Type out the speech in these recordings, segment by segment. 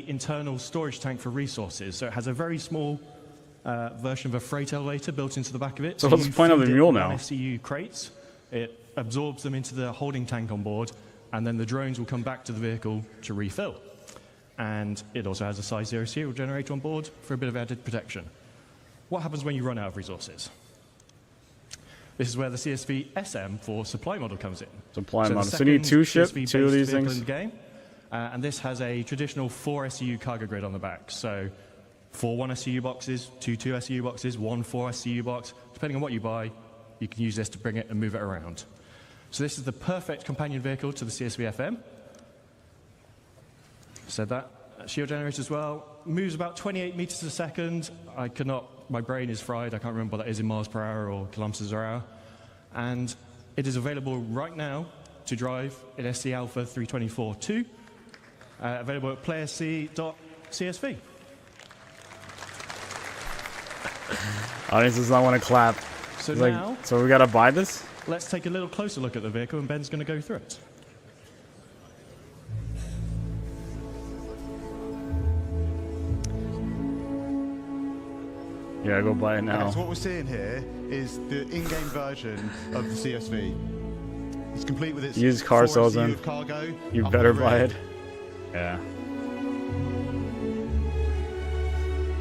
internal storage tank for resources. So it has a very small version of a freight elevator built into the back of it. So what's the point of the mule now? SCU crates, it absorbs them into the holding tank on board, and then the drones will come back to the vehicle to refill. And it also has a size 0 serial generator on board for a bit of added protection. What happens when you run out of resources? This is where the CSV SM for supply model comes in. Supply model. So you need two of these things. In the game. And this has a traditional 4 SCU cargo grid on the back. So 4 1 SCU boxes, 2 2 SCU boxes, 1 4 SCU box. Depending on what you buy, you can use this to bring it and move it around. So this is the perfect companion vehicle to the CSV FM. Said that. Shield generator as well. Moves about 28 meters a second. I could not, my brain is fried. I can't remember what that is in miles per hour or kilometers per hour. And it is available right now to drive in SC Alpha 324.2. Available at playerc.csv. Audience does not want to clap. So now, like, so we gotta buy this? Let's take a little closer look at the vehicle, and Ben's going to go through it. Yeah, go buy it now. Okay, so what we're seeing here is the in-game version of the CSV. It's complete with its used car sales in. Cargo. You better buy it. Yeah.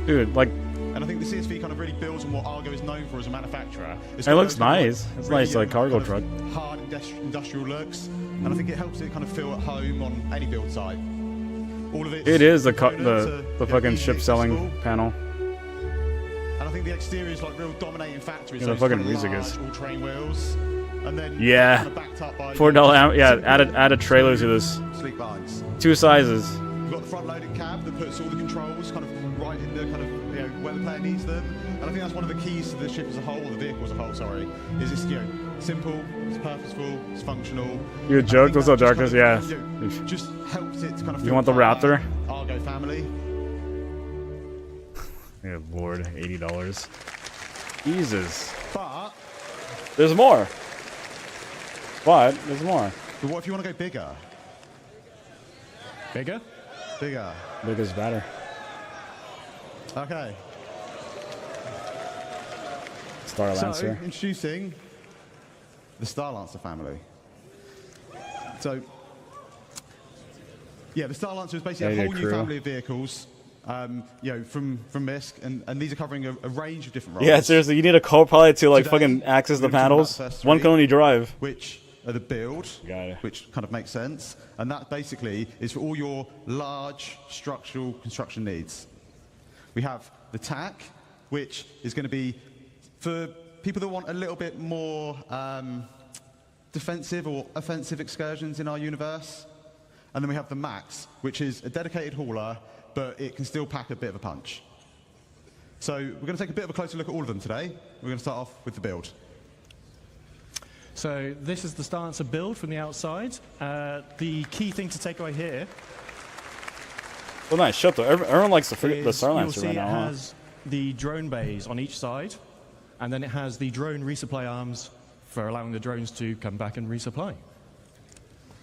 Dude, like. And I think the CSV kind of really builds on what Argo is known for as a manufacturer. It looks nice. It's nice, like cargo truck. Hard industrial looks, and I think it helps it kind of feel at home on any build site. All of it is the fucking ship selling panel. And I think the exterior is like real dominating factories. Yeah, the fucking music is. All train wheels, and then yeah, kind of backed up by $4. Yeah, add a trailer to this. Sleek lines. 2 sizes. You've got the front-loaded cab that puts all the controls kind of right in the kind of where the player needs them, and I think that's one of the keys to the ship as a whole, or the vehicle as a whole. Sorry, is it's simple, it's purposeful, it's functional. You a joke? What's up, Darkness? Yeah. Just helps it to kind of. You want the Raptor? Argo family. Yeah, Lord, $80. Jesus. But there's more. But there's more. But what if you want to go bigger? Bigger? Bigger. Bigger's better. Okay. Star Lancer. So, introducing the Star Lancer family. So, yeah, the Star Lancer is basically a whole new family of vehicles. From MISC, and these are covering a range of different roles. Yeah, seriously, you need a co-pilot to like fucking access the panels. One can only drive. Which are the build, which kind of makes sense, and that basically is for all your large structural construction needs. We have the TAC, which is going to be for people that want a little bit more defensive or offensive excursions in our universe. And then we have the MAX, which is a dedicated hauler, but it can still pack a bit of a punch. So we're going to take a bit of a closer look at all of them today. We're going to start off with the build. So this is the Star Lancer build from the outside. The key thing to take away here. Well, nice shot though. Everyone likes the Star Lancer right now. It has the drone bays on each side, and then it has the drone resupply arms for allowing the drones to come back and resupply.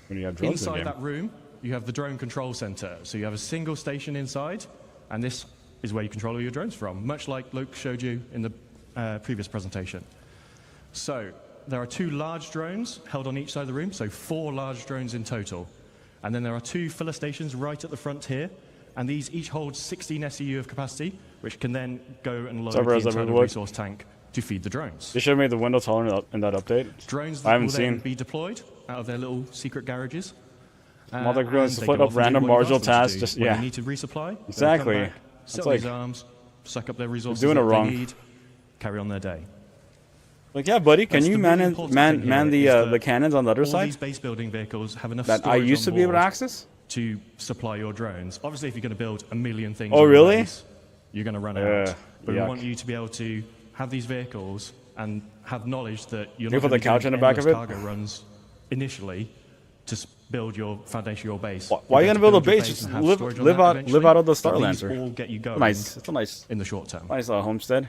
When you have drones inside that room, you have the drone control center. So you have a single station inside, and this is where you control all your drones from, much like Luke showed you in the previous presentation. So there are 2 large drones held on each side of the room, so 4 large drones in total. And then there are 2 filler stations right at the front here, and these each hold 16 SCU of capacity, which can then go and load the internal resource tank to feed the drones. They should have made the window taller in that update. Drones that will then be deployed out of their little secret garages. Mother girls split up random marginal tasks. Just you need to resupply. Exactly. Set these arms, suck up their resources. Doing it wrong. They need, carry on their day. Like, yeah, buddy, can you man the cannons on the other side? All these base building vehicles have enough that I used to be able to access to supply your drones. Obviously, if you're going to build a million things, you're going to run out. But we want you to be able to have these vehicles and have knowledge that you're not going to couch in the back of it. Cargo runs initially to build your foundation, your base. Why are you going to build a base? Just live out of the Star Lancer. All get you going. Nice. It's a nice in the short term. Nice little homestead.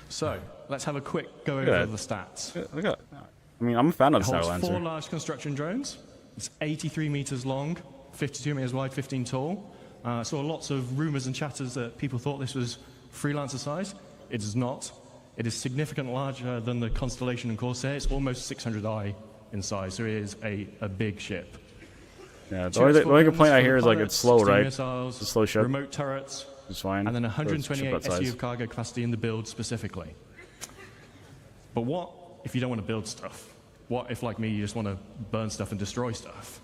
So let's have a quick go over the stats. Look at that. I mean, I'm a fan of the Star Lancer. 4 large construction drones. It's 83 meters long, 52 meters wide, 15 tall. I saw lots of rumors and chatters that people thought this was freelancer size. It is not. It is significantly larger than the Constellation and Corsair. It's almost 600i in size, so it is a big ship. Yeah, the only complaint I hear is like it's slow, right? Missiles, it's a slow ship. Remote turrets, it's fine. And then 128 SU of cargo capacity in the build specifically. But what if you don't want to build stuff? What if, like me, you just want to burn stuff and destroy stuff?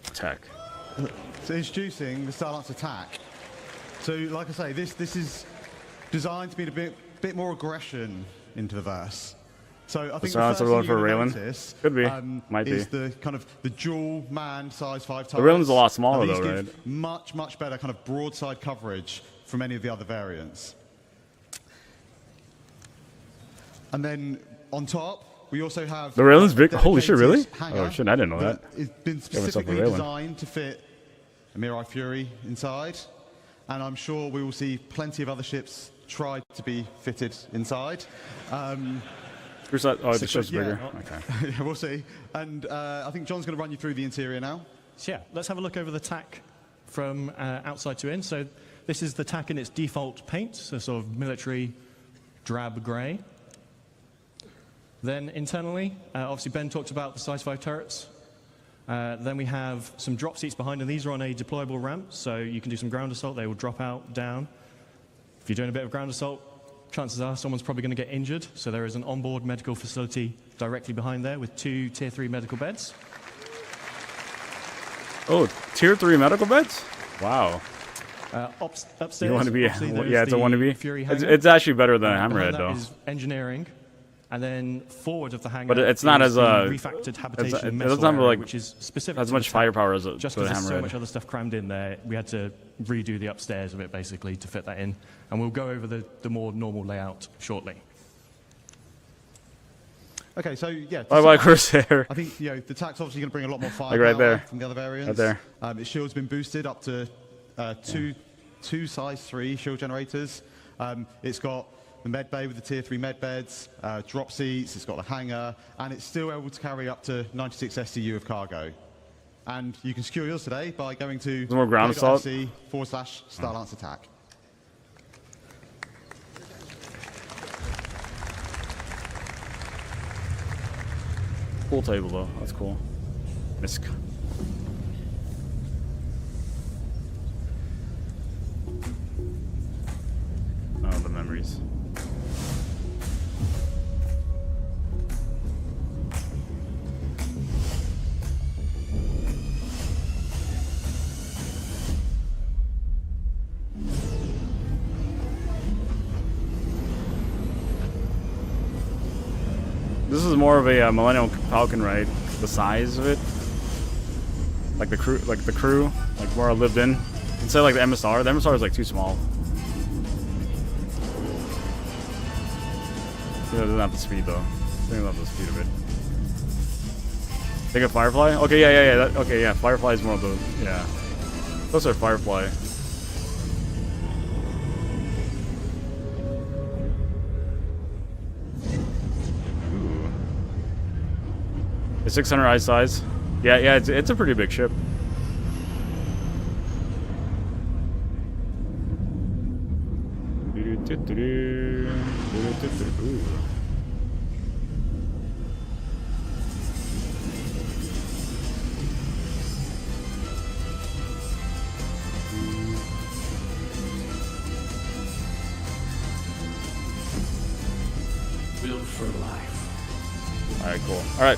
Attack. So introducing the Starlance Attack. So, like I say, this is designed to be a bit more aggression into the verse. So I think the first thing you're going to notice could be, might is be. the kind of the dual man size 5 turrets. The Raylan's a lot smaller though, right? Give much better kind of broadside coverage from any of the other variants. And then on top, we also have the Raylan's big. Holy shit, really? Oh shit, I didn't know that. It's been specifically designed to fit a Mirai Fury inside, and I'm sure we will see plenty of other ships try to be fitted inside. Who's that? Oh, the ship's bigger. Okay. Yeah, we'll see. And I think John's going to run you through the interior now. So yeah, let's have a look over the tack from outside to in. So this is the tack in its default paint, so sort of military drab grey. Then internally, obviously Ben talked about the size 5 turrets. Then we have some drop seats behind, and these are on a deployable ramp, so you can do some ground assault. They will drop out, down. If you're doing a bit of ground assault, chances are someone's probably going to get injured, so there is an onboard medical facility directly behind there with 2 Tier 3 medical beds. Oh, Tier 3 medical beds? Wow. Upstairs, you want to be? Yeah, it's a wannabe. It's actually better than a Hammerhead, though. Is engineering. And then forward of the hangar, but it's not as refactored habitation it doesn't have like which is specific as much firepower as just because there's so much other stuff crammed in there. We had to redo the upstairs of it basically to fit that in, and we'll go over the more normal layout shortly. Okay, so yeah. Bye bye, Corsair. I think the tack's obviously going to bring a lot more firepower right there. from the other variants. Right there. Its shield's been boosted up to two size 3 shield generators. It's got the med bay with the Tier 3 med beds, drop seats, it's got a hangar, and it's still able to carry up to 96 STU of cargo. And you can secure yours today by going to more ground assault /Starlance Attack. Cool table though, that's cool. Misc. Oh, the memories. This is more of a Millennium Falcon, right? The size of it, like the crew, like where I lived in. Instead of like the MSR. The MSR is like too small. It doesn't have the speed though. It doesn't have the speed of it. Think of Firefly? Okay, yeah. Okay, yeah. Firefly is more of the Those are Firefly. The 600 eye size. Yeah, it's a pretty big ship. Ooh. Built for life. Alright, cool. Alright.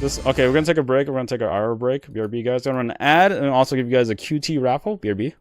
Okay, we're gonna take a break. We're gonna take our hour break. BRB, guys. I'm gonna run an ad and also give you guys a QT raffle. BRB.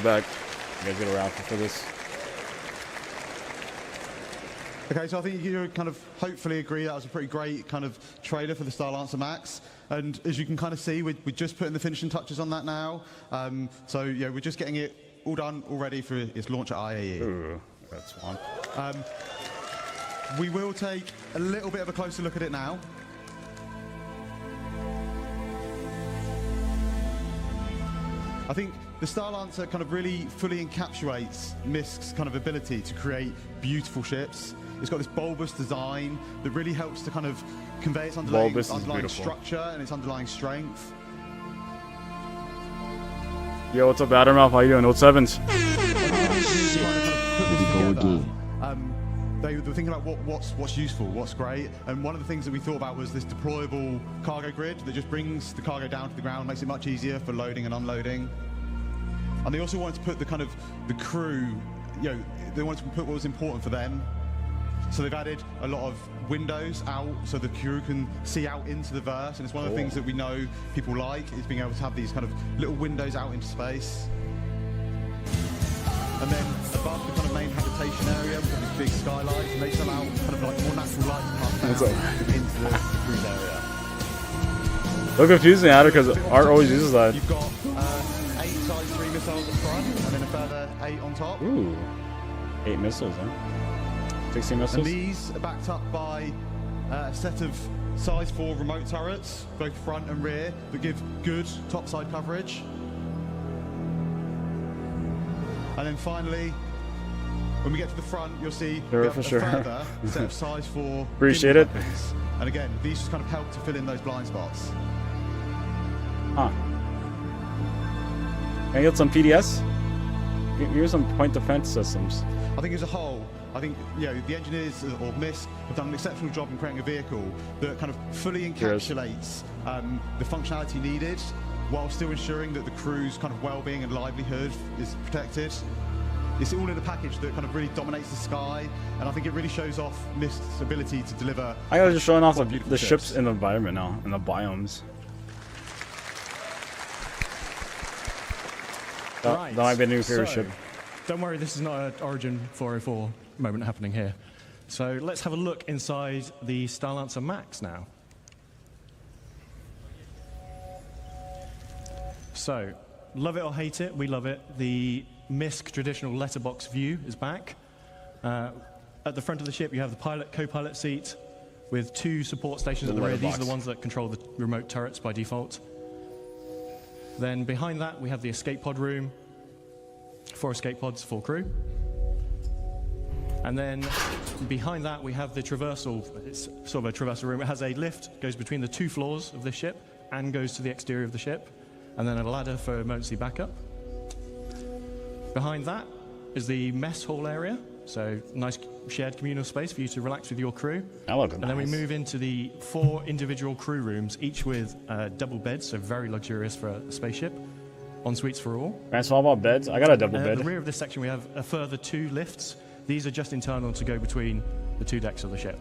the back. You guys get a raffle for this. Okay, so I think you kind of hopefully agree that was a pretty great kind of trailer for the Starlancer Max. And as you can kind of see, we're just putting the finishing touches on that now. So yeah, we're just getting it all done, all ready for its launch at IAE. Ooh, that's one. We will take a little bit of a closer look at it now. I think the Starlancer kind of really fully encapsulates Misk's kind of ability to create beautiful ships. It's got this bulbous design that really helps to kind of convey its underlying structure and its underlying strength. Yo, what's up, Admiral? How you doing? Old Sevens. They were thinking about what's useful, what's great, and one of the things that we thought about was this deployable cargo grid that just brings the cargo down to the ground, makes it much easier for loading and unloading. And they also wanted to put the kind of the crew, you know, they wanted to put what was important for them. So they've added a lot of windows out so the crew can see out into the verse, and it's one of the things that we know people like is being able to have these kind of little windows out into space. And then above the kind of main habitation area, we've got these big skylights, and they just allow kind of like more natural light to pass down into the cruise area. Look confusing, Adder, because Art always uses that. You've got 8 size 3 missiles up front, and then a further 8 on top. Ooh, 8 missiles, huh? 16 missiles. And these are backed up by a set of size 4 remote turrets, both front and rear, that give good topside coverage. And then finally, when we get to the front, you'll see we have a further set of size 4. Appreciate it. Weapons. And again, these just kind of help to fill in those blind spots. Huh. Can I get some PDS? Give me some point defense systems. I think as a whole, I think the engineers or Misk have done an exceptional job in creating a vehicle that kind of fully encapsulates the functionality needed, while still ensuring that the crew's kind of well-being and livelihood is protected. It's all in a package that kind of really dominates the sky, and I think it really shows off Misk's ability to deliver. I gotta just showing off the ships in the environment now, and the biomes. That might be a new favorite ship. Don't worry, this is not an Origin 404 moment happening here. So let's have a look inside the Starlancer Max now. So, love it or hate it, we love it. The Misk traditional letterbox view is back. At the front of the ship, you have the pilot, co-pilot seat with 2 support stations at the rear. These are the ones that control the remote turrets by default. Then behind that, we have the escape pod room. 4 escape pods, 4 crew. And then behind that, we have the traversal. It's sort of a traversal room. It has a lift, goes between the 2 floors of the ship and goes to the exterior of the ship. And then a ladder for emergency backup. Behind that is the mess hall area. So nice shared communal space for you to relax with your crew. And then we move into the 4 individual crew rooms, each with double beds, so very luxurious for a spaceship. En suites for all. Can I swap out beds? I got a double bed. At the rear of this section, we have a further 2 lifts. These are just internal to go between the 2 decks of the ship.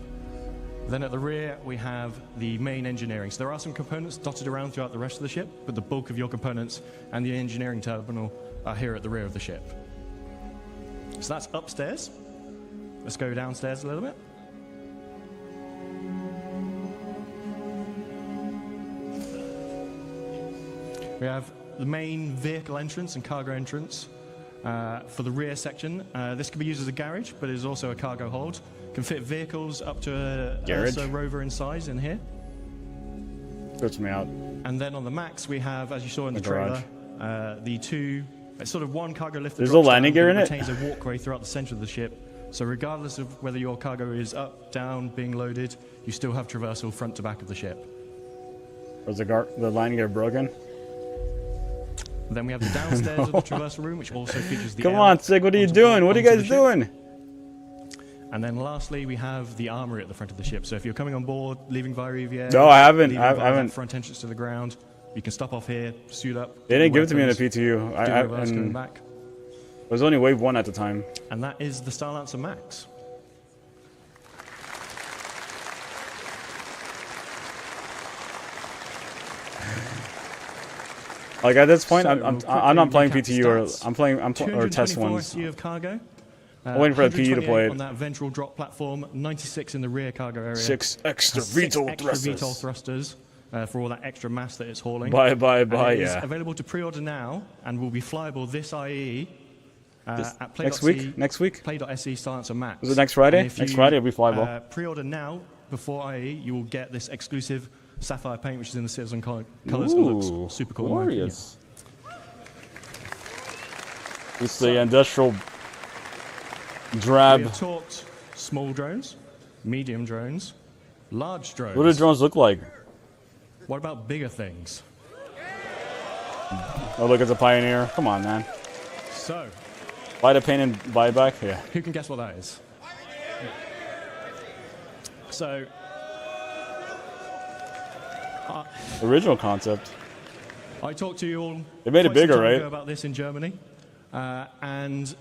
Then at the rear, we have the main engineering. So there are some components dotted around throughout the rest of the ship, but the bulk of your components and the engineering terminal are here at the rear of the ship. So that's upstairs. Let's go downstairs a little bit. We have the main vehicle entrance and cargo entrance for the rear section. This can be used as a garage, but it is also a cargo hold. Can fit vehicles up to a Ursa rover in size in here. Puts me out. And then on the Max, we have, as you saw in the trailer, the 2. It's sort of 1 cargo lift. There's a landing gear in it. Retains a walkway throughout the center of the ship. So regardless of whether your cargo is up, down, being loaded, you still have traversal front to back of the ship. Was the landing gear broken? Then we have the downstairs of the traversal room, which also features the. Come on, Sig, what are you doing? What are you guys doing? And then lastly, we have the armory at the front of the ship. So if you're coming on board, leaving via EVA, no, I haven't. I haven't. Front entrance to the ground. You can stop off here, suit up. They didn't give it to me in the PTU. Coming back. It was only wave 1 at the time. And that is the Starlancer Max. Like at this point, So, I'm we'll not playing quickly PTU recap or test 224 ones. SU of cargo. I'm waiting for the PE to 128 play it. on that ventral drop platform, 96 in the rear cargo area. 6 extra Six VTOL extra thrusters. VTOL thrusters for all that extra mass that it's hauling. Bye, And it is yeah. available to pre-order now and will be flyable this IE at Next week? Next week? Play.se Silencer Max. Is it next Friday? And if Next you, Friday it'll be flyable. Pre-order now before IE, you will get this exclusive sapphire paint, which is in the Citizen colors and looks super cool. Glorious. It's the industrial We drab. have talked small drones, medium drones, large drones. What do drones look like? What about bigger things? Oh, look, it's a Pioneer. Come on, man. So, Buy the paint and buy it back? Yeah. who can guess what that is? So, Original concept. I talked to you all They made it quite some bigger, time right? ago about this in Germany, and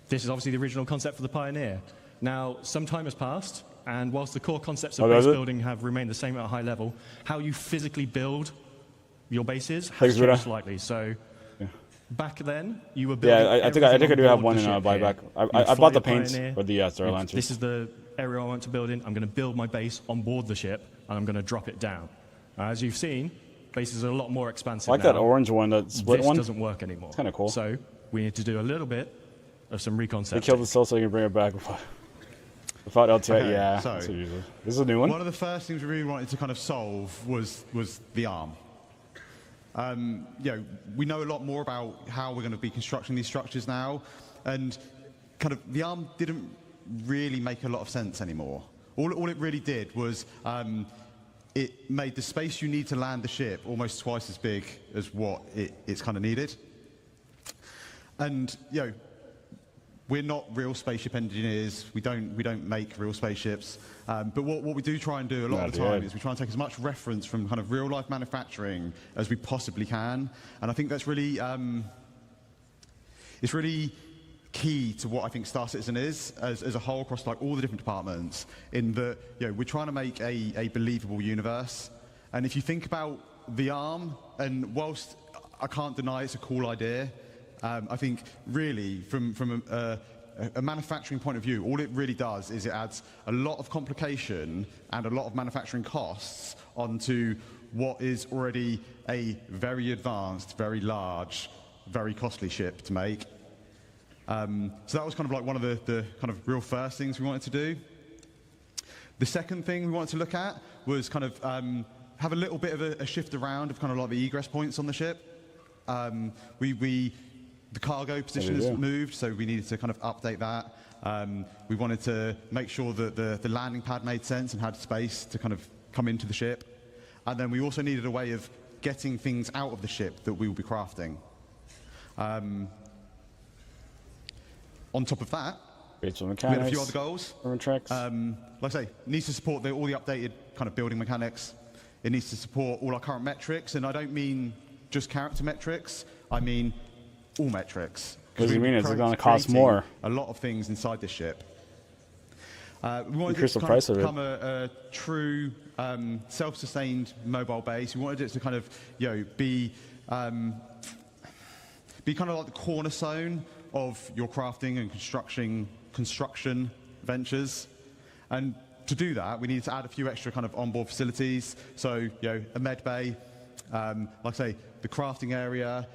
this is obviously the original concept for the Pioneer. Now, some time has passed, and whilst the core concepts of base does it? building have remained the same at a high level, how you physically build your bases has Thanks, Buddha. changed slightly. So, back then, you were building. Yeah, I think I everything do on have board one the in ship buyback. here. I You fly bought the your paints Pioneer, for the Star Lancers. This is the area I want to build in. I'm going to build my base on board the ship, and I'm going to drop it down. As you've seen, bases are a lot more expansive I like now. that orange one, that split This one. doesn't work anymore. kinda cool. So we need to do a little bit of some They reconcepting. killed the cell so you can bring it back. Without LTI, Okay, yeah. so- That's what usually. This is a new one? One of the first things we really wanted to kind of solve was the arm. We know a lot more about how we're going to be constructing these structures now, and kind of the arm didn't really make a lot of sense anymore. All it really did was it made the space you need to land the ship almost twice as big as what it's kind of needed. And we're not real spaceship engineers. We don't make real spaceships. But what we do try and do a lot of the time is we try and take as much reference from kind of real life manufacturing as we possibly can. And I think that's really it's really key to what I think Star Citizen is as a whole across like all the different departments. In that we're trying to make a believable universe. And if you think about the arm, and whilst I can't deny it's a cool idea. I think really from a manufacturing point of view, all it really does is it adds a lot of complication and a lot of manufacturing costs onto what is already a very advanced, very large, very costly ship to make. So that was kind of like one of the kind of real first things we wanted to do. The second thing we wanted to look at was kind of have a little bit of a shift around of kind of like the egress points on the ship. The cargo position has moved, so we needed to kind of update that. We wanted to make sure that the landing pad made sense and had space to kind of come into the ship. And then we also needed a way of getting things out of the ship that we will be crafting. On top of that, we had a few other goals. Like I say, it needs to support all the updated kind of building mechanics. It needs to support all our current metrics, and I don't mean just character metrics. I mean all metrics. What does it mean? Is it going to cost more? A lot of things inside this ship. We wanted Increase it the to price of it. become a true self-sustained mobile base. We wanted it to kind of be kind of like the cornerstone of your crafting and construction ventures. And to do that, we needed to add a few extra kind of onboard facilities. So a med bay, like I say, the crafting area,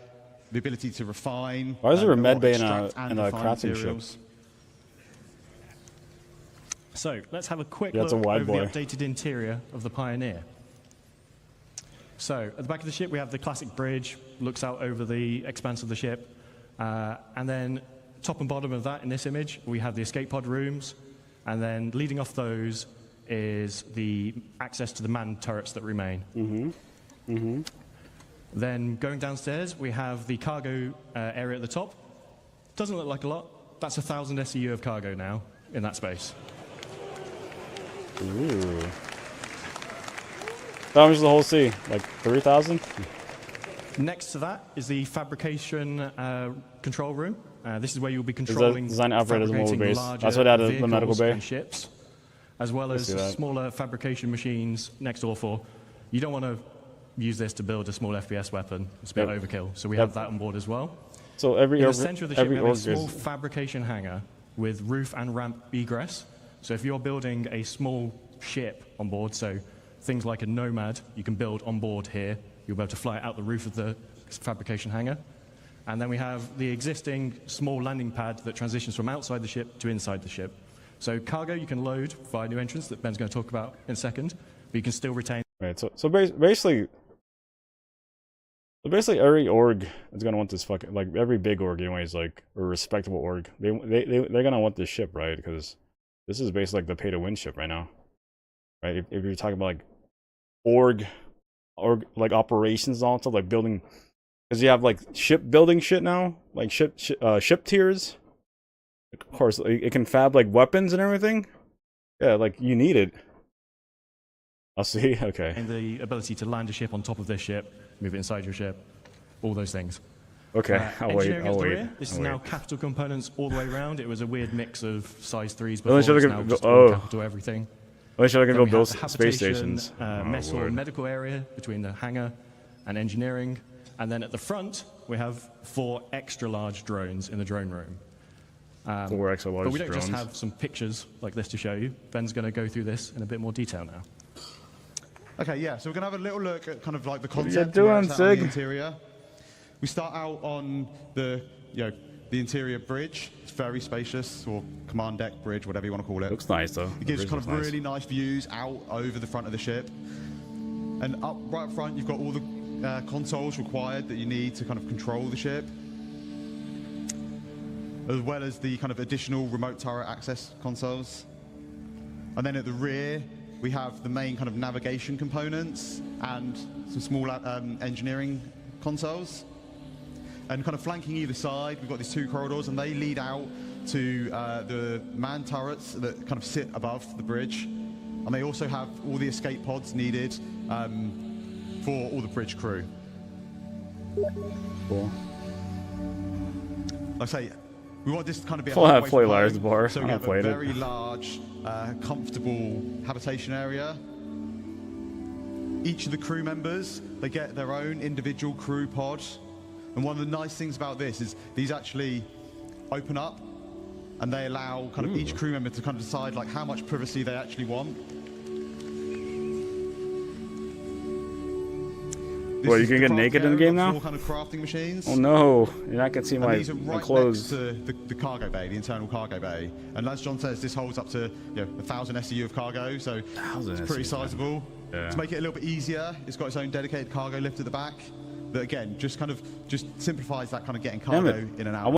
the ability to refine. Why is there a med bay in extract a and refine crafting materials. ship? So let's have a quick Yeah, look it's a wide over boy. the updated interior of the Pioneer. So at the back of the ship, we have the classic bridge, looks out over the expanse of the ship. And then top and bottom of that in this image, we have the escape pod rooms. And then leading off those is the access to the manned turrets that remain. Then going downstairs, we have the cargo area at the top. Doesn't look like a lot. That's 1,000 SEU of cargo now in that space. Ooh. How much is the whole sea? Like 3,000? Next to that is the fabrication control room. This is where you'll be Is that controlling designed to operate as a mobile fabricating base? larger That's what added the medical vehicles bay. and ships, as well as see that. smaller fabrication machines next door for. You don't want to use this to build a small FPS weapon. It's a bit overkill. So we have that on board as well. So every In the center of the ship, we have a org small is fabrication hangar with roof and ramp egress. So if you're building a small ship on board, so things like a Nomad, you can build on board here. You'll be able to fly it out the roof of the fabrication hangar. And then we have the existing small landing pad that transitions from outside the ship to inside the ship. So cargo you can load via new entrance that Ben's going to talk about in a second, but you can still retain. right. So basically every org is gonna want this fucking, like every big org anyways, like a respectable org. They're gonna want this ship, right? Because this is basically like the pay to win ship right now, right? If you're talking about like org like operations and all stuff, like building, because you have like ship building shit now, like ship tiers. Of course, it can fab like weapons and everything. Yeah, like you need it. I'll see. Okay. And the ability to land a ship on top of this ship, move it inside your ship, all those things. Okay, I'll wait. Engineering I'll as the wait. rear. This is now capital components all the way around. It was a weird mix of size 3s Well, before. It's then now should I just go- all oh. capital everything. Well, should I Then go we build have the space habitation, stations? mess or Lord. medical area between the hangar and engineering. And then at the front, we have 4 extra large drones in the drone room. 4 extra large But we don't drones. just have some pictures like this to show you. Ben's going to go through this in a bit more detail now. Okay, yeah, so we're going to have a little look at kind of like the are you concept and where doing, it's at on the Sig? interior. We start out on the interior bridge. It's very spacious, or command deck bridge, whatever you want to call it. Looks nice though. It gives kind of really nice views out over the front of the ship. And right up front, you've got all the consoles required that you need to kind of control the ship, as well as the kind of additional remote turret access consoles. And then at the rear, we have the main kind of navigation components and some small engineering consoles. And kind of flanking either side, we've got these 2 corridors, and they lead out to the man turrets that kind of sit above the bridge. And they also have all the escape pods needed for all the bridge crew. Cool. Like I say, we want this to kind of be a Full halfway play from Lars home, bar. so we I have a played it. very large, comfortable habitation area. Each of the crew members, they get their own individual crew pod. And one of the nice things about this is these actually open up, and they allow kind of each crew member to kind of decide like how much privacy they actually want. What, you can get naked in the game now? 4 kind of crafting machines. Oh no, you're not gonna see And my, these are my right clothes. next to the cargo bay, the internal cargo bay. And as John says, this holds up to 1,000 SEU of cargo, so 1,000 it's pretty SEU, man. sizable. Yeah. To make it a little bit easier, it's got its own dedicated cargo lift at the back. That again, just simplifies that kind of getting cargo in and out.